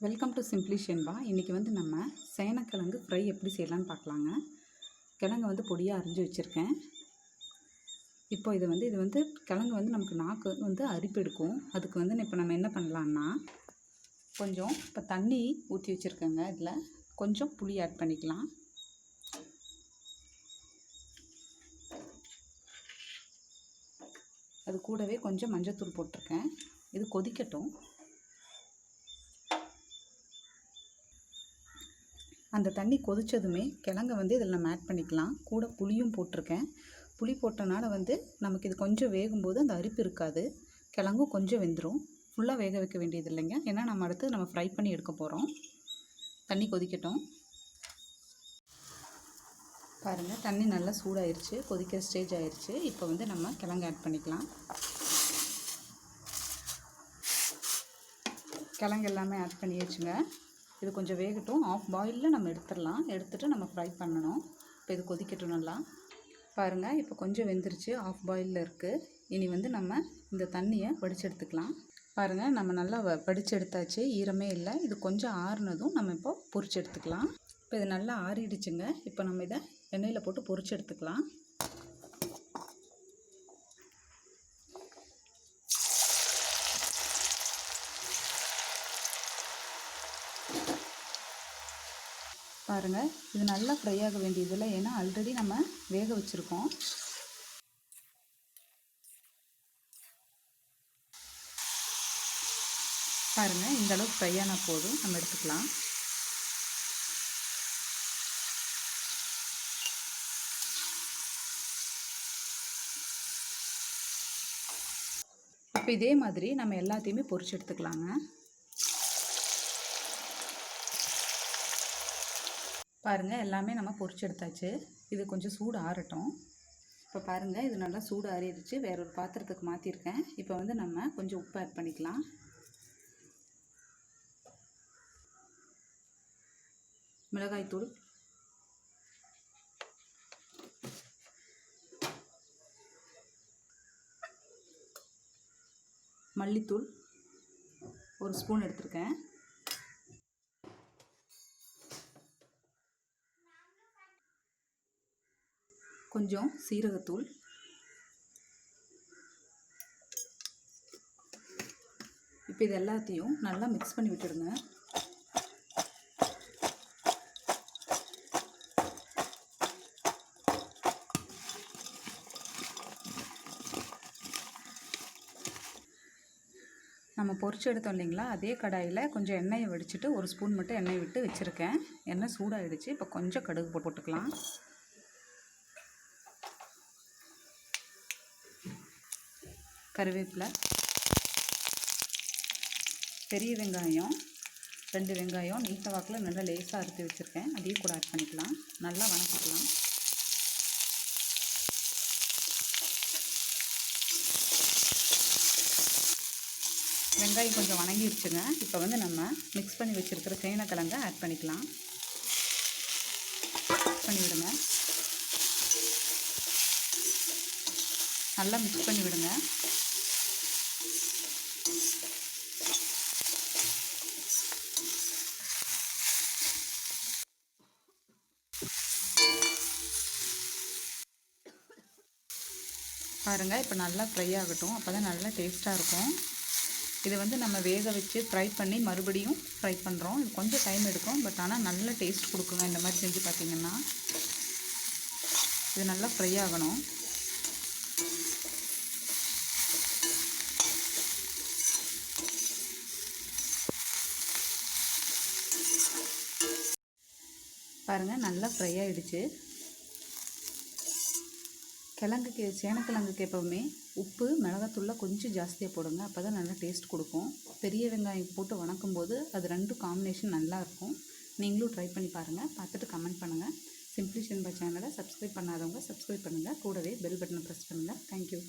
Welcome to simply Shenba. இன்றைக்கி வந்து நம்ம சேனக்கிழங்கு ஃப்ரை எப்படி செய்யலான்னு பார்க்கலாங்க. கிழங்கு வந்து பொடியாக அரிஞ்சு வச்சுருக்கேன். இப்போ இது வந்து கிழங்கு வந்து நமக்கு நாக்கு வந்து அரிப்பு எடுக்கும். அதுக்கு வந்து இப்போ நம்ம என்ன பண்ணலான்னா, கொஞ்சம் இப்போ தண்ணி ஊற்றி வச்சுருக்கேங்க. இதில் கொஞ்சம் புளி ஆட் பண்ணிக்கலாம். அது கூடவே கொஞ்சம் மஞ்சத்தூள் போட்டிருக்கேன். இது கொதிக்கட்டும். அந்த தண்ணி கொதித்ததுமே கிழங்க வந்து இதில் நம்ம ஆட் பண்ணிக்கலாம். கூட புளியும் போட்டிருக்கேன். புளி போட்டனால வந்து நமக்கு இது கொஞ்சம் வேகும்போது அந்த அரிப்பு இருக்காது. கிழங்கும் கொஞ்சம் வெந்துடும். ஃபுல்லாக வேக வைக்க வேண்டியது இல்லைங்க. ஏன்னா நம்ம அடுத்து நம்ம ஃப்ரை பண்ணி எடுக்க போகிறோம். தண்ணி கொதிக்கட்டும். பாருங்கள், தண்ணி நல்லா சூடாயிருச்சு, கொதிக்கிற ஸ்டேஜ் ஆயிடுச்சு. இப்போ வந்து நம்ம கிழங்கு ஆட் பண்ணிக்கலாம். கிழங்கு எல்லாமே ஆட் பண்ணியாச்சுங்க. இது கொஞ்சம் வேகட்டும். ஆஃப் பாயிலில் நம்ம எடுத்துடலாம். எடுத்துகிட்டு நம்ம ஃப்ரை பண்ணணும். இப்போ இது கொதிக்கட்டும் நல்லா. பாருங்கள், இப்போ கொஞ்சம் வெந்துருச்சு, ஆஃப் பாயிலில் இருக்குது. இனி வந்து நம்ம இந்த தண்ணியை வடித்து எடுத்துக்கலாம். பாருங்கள், நம்ம நல்லா வடித்து எடுத்தாச்சு, ஈரமே இல்லை. இது கொஞ்சம் ஆறுனதும் நம்ம இப்போ பொரிச்சு எடுத்துக்கலாம். இப்போ இது நல்லா ஆறிடுச்சுங்க. இப்போ நம்ம இதை எண்ணெயில் போட்டு பொரிச்சு எடுத்துக்கலாம். பாருங்கள், இது நல்லா ஃப்ரை ஆக வேண்டியதில்லை. ஏன்னா ஆல்ரெடி நம்ம வேக வச்சுருக்கோம். பாருங்கள், இந்த அளவுக்கு ஃப்ரை ஆனால் போதும், நம்ம எடுத்துக்கலாம். இப்போ இதே மாதிரி நம்ம எல்லாத்தையுமே பொரிச்சு எடுத்துக்கலாங்க. பாருங்கள், எல்லாமே நம்ம பொரிச்சு எடுத்தாச்சு. இது கொஞ்சம் சூடு ஆறட்டும். இப்போ பாருங்கள், இது நல்லா சூடு ஆறிடுச்சு. வேற ஒரு பாத்திரத்துக்கு மாற்றிருக்கேன். இப்போ வந்து நம்ம கொஞ்சம் உப்பு ஆட் பண்ணிக்கலாம். மிளகாய்த்தூள், மல்லித்தூள் ஒரு ஸ்பூன் எடுத்திருக்கேன். கொஞ்சம் சீரகத்தூள், இப்போ இது எல்லாத்தையும் நல்லா மிக்ஸ் பண்ணி விட்டுடுங்க. நம்ம பொரிச்சு எடுத்தோம் இல்லைங்களா, அதே கடாயில் கொஞ்சம் எண்ணெயை வடிச்சிட்டு ஒரு ஸ்பூன் மட்டும் எண்ணெய் விட்டு வச்சுருக்கேன். எண்ணெய் சூடாகிடுச்சு. இப்போ கொஞ்சம் கடுகு போட்டுக்கலாம். கருவேப்பிலை, பெரிய வெங்காயம் 2 வெங்காயம் நீட்ட வாக்கில் நல்லா லேசாக அறுத்து வச்சுருக்கேன். அதையும் கூட ஆட் பண்ணிக்கலாம். நல்லா வணக்கிக்கலாம். வெங்காயம் கொஞ்சம் வணங்கிடுச்சுங்க. இப்போ வந்து நம்ம மிக்ஸ் பண்ணி வச்சுருக்கிற சேனக்கிழங்கை ஆட் பண்ணிக்கலாம். பண்ணிவிடுங்க. நல்லா மிக்ஸ் பண்ணி விடுங்க. பாருங்கள், இப்போ நல்லா ஃப்ரை ஆகட்டும். அப்போ தான் நல்லா டேஸ்ட்டாக இருக்கும். இது வந்து நம்ம வேக வச்சு ஃப்ரை பண்ணி மறுபடியும் ஃப்ரை பண்ணுறோம். இது கொஞ்சம் டைம் எடுக்கும். பட் ஆனால் நல்ல டேஸ்ட் கொடுக்குங்க. இந்த மாதிரி செஞ்சு பார்த்திங்கன்னா இது நல்லா ஃப்ரை ஆகணும். பாருங்கள், நல்லா ஃப்ரை ஆகிடுச்சு. சேனக்கிழங்குக்கு எப்போவுமே உப்பு மிளகாத்தூளில் கொஞ்சம் ஜாஸ்தியாக போடுங்க. அப்போ தான் நல்லா டேஸ்ட் கொடுக்கும். பெரிய வெங்காயம் போட்டு வணக்கும் போது அது ரெண்டும் காம்பினேஷன் நல்லாயிருக்கும். நீங்களும் ட்ரை பண்ணி பாருங்கள். பார்த்துட்டு கமெண்ட் பண்ணுங்கள். சிம்பிளி ஷென்பா சேனலை சப்ஸ்கிரைப் பண்ணாதவங்க சப்ஸ்கிரைப் பண்ணுங்கள். கூடவே பெல் பட்டனை ப்ரெஸ் பண்ணுங்கள். தேங்க்யூ.